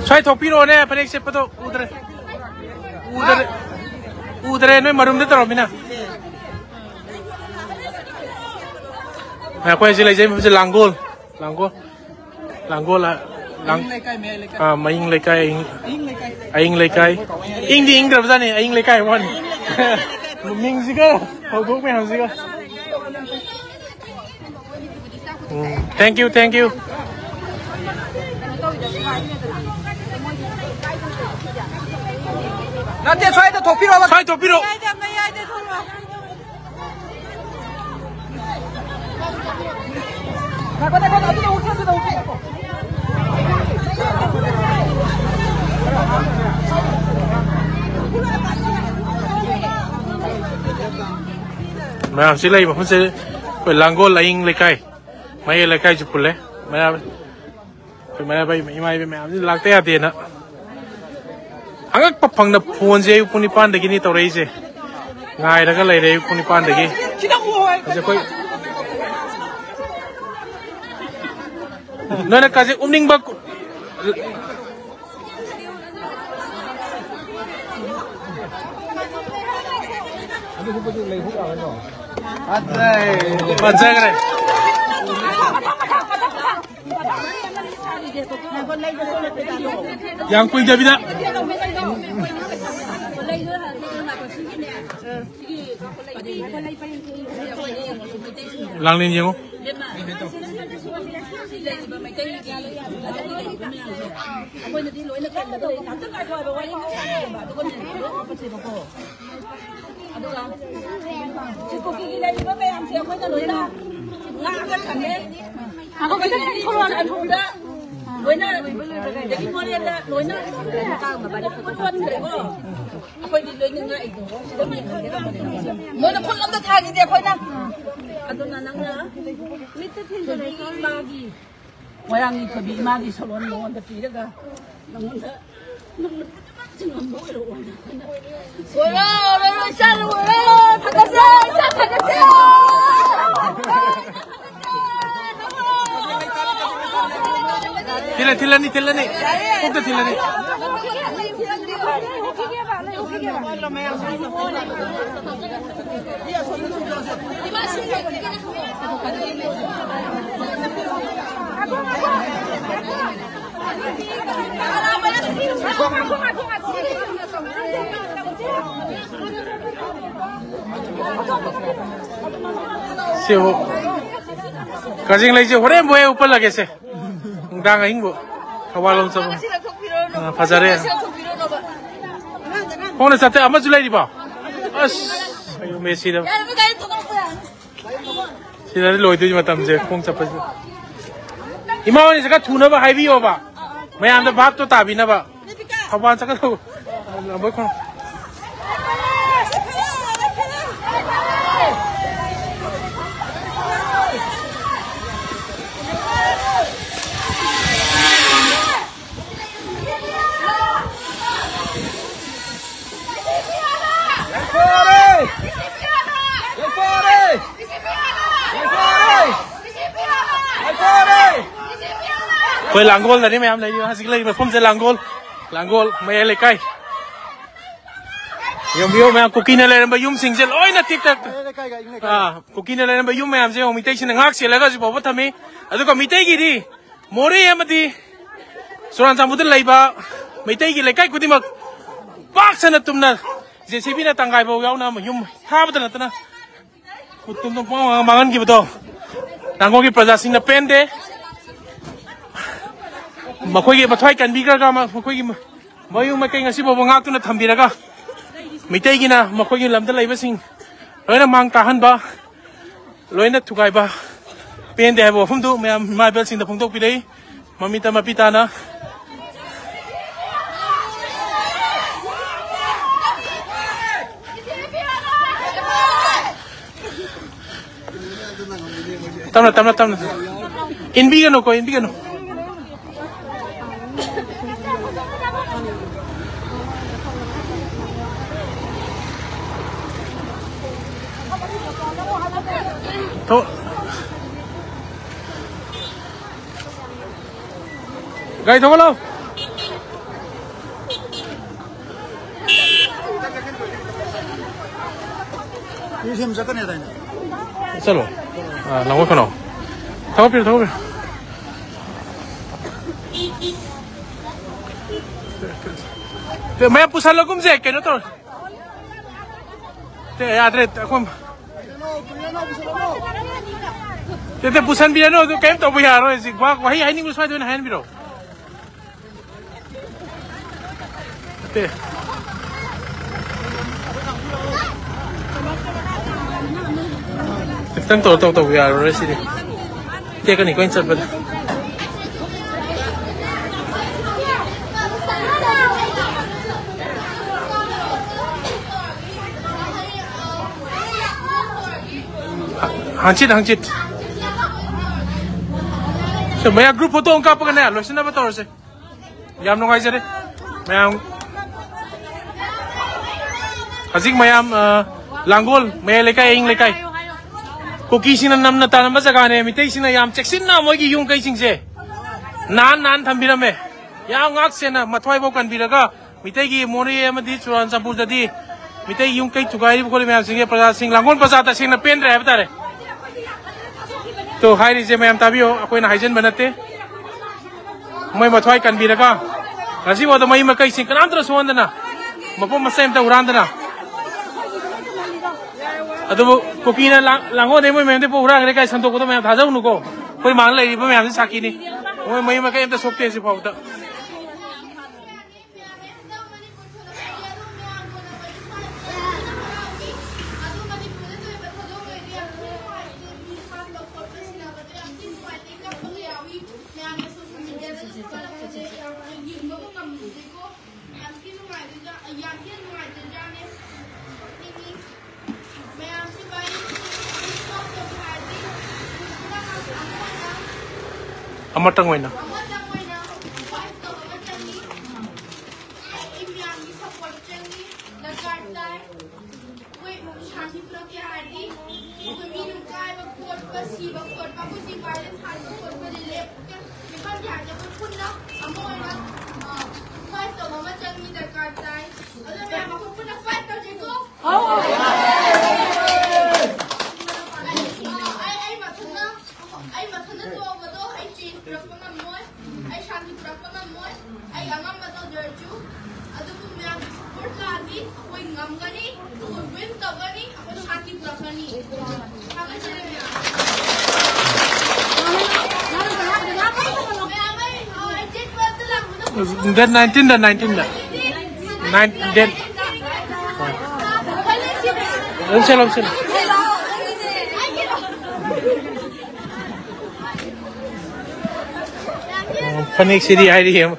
Saya topi lo ne, panik siapa tu? Udara ni marum dia terus mina. Aku yang sila jadi macam langgol lah. Maing lekai, aing lekai. Ing di ing terus ni, aing lekai wan. Ming sika, hogok me ham sika. Thank you. Nanti saya tu topi lo. Saya topi lo. मैं हमसे लाई हमसे कोई लांगो लाइंग लेकाई मैं ये लेकाई चुपुले मैं भाई मैं हमसे लगते आते हैं ना अगर पफंग ना फोन से पुनी पान देखी नहीं तो रही से गाय लगा ले रही पुनी पान देखी ऐसे कोई ना काजे उम्निंग बक Panjang keren. Yang kuih jadi tak? Langlin jenguk. Tilani. Kok tilani? Siapa? Kasih lagi je, orang boleh upah lagi se. Undang aing bu, kawalon sama. Pasarnya. Kau nak sate amat julai di bawah. Ayo Messi dah. Sila ni loy tu cuma tamje, kong capai. Imau ni sekarang tuna bah heavy apa? Saya anda bahat tu tabi na bah. Kawan sekarang tu, apa kau? Kau langgol tadi macam lagi masih lagi macam saya langgol macam lekai. Yang biar macam kukin lagi macam yum singzel, oi nak tiktok. Kukin lagi macam yum macam saya omitai sih ngak sih lega sih bawa thame. Aduh kau mitai gini, more ya mati. Suran sambutan lagi ba, mitai gini lekai kuti mak. Pak sana tumna, JCB na tangkai bawa kau nama yum, apa tu na? Kutum mangan gitu betul. Tanggung ki prajasing na pende. Makoy mathoy kan biga ka makoy mayu makai ngasi bo ngak tu na thambira ka mitai gi na makoy gi lamda laiba sing loina mang tahan ba loina thukai ba pen de bo phum du ma bel sing da phung tok pi dei mamita mapita na tamna inbi ga no to gai thong lo Museum sa kanila na. Salo. Lang ko no. Tawo piro. May pusal lagum je keno to. Te adret ako. Te pusan bilano to kem to biharo si gwa wahi hai ningu swai to na han biro. Te Tang to biharo re si. Te ka ni ko insert ba. Hangchit. So maya group photo ang kapag na lo sina ba to se. Yam nung ay sere. Mayam Kasing mayam langgol may lekay ing lekay. Kuki sinan nam na tanam ba sa kane mitay sina yam cheksin na mo gi yung kay sing se. Nan thambira me. Ya ngak se na mathwai bo kan biraga mitay gi mori ma di chuan sampur da di mitay yung kay tugai ko le mayam sing praja sing langgol pasata sing na pen re ba tare. तो हाई रिजे मैम ताबियो अकोई ना हाइजन बनते मैं मथवाई कन बिरगा रसी वो तो मई में कई सिंह नाम तो सोंदना मपो मसेम तो उरांदना अतो कोकीना लांगो दे मैं ते पूरा करे कई संतो को तो मैं थाजा उनको कोई मान ले मैं हमसे साकी नहीं मैं मई में कई तो सोकते से पाउता Amatang wena. Then 19 then then Salam Phoenix City idea.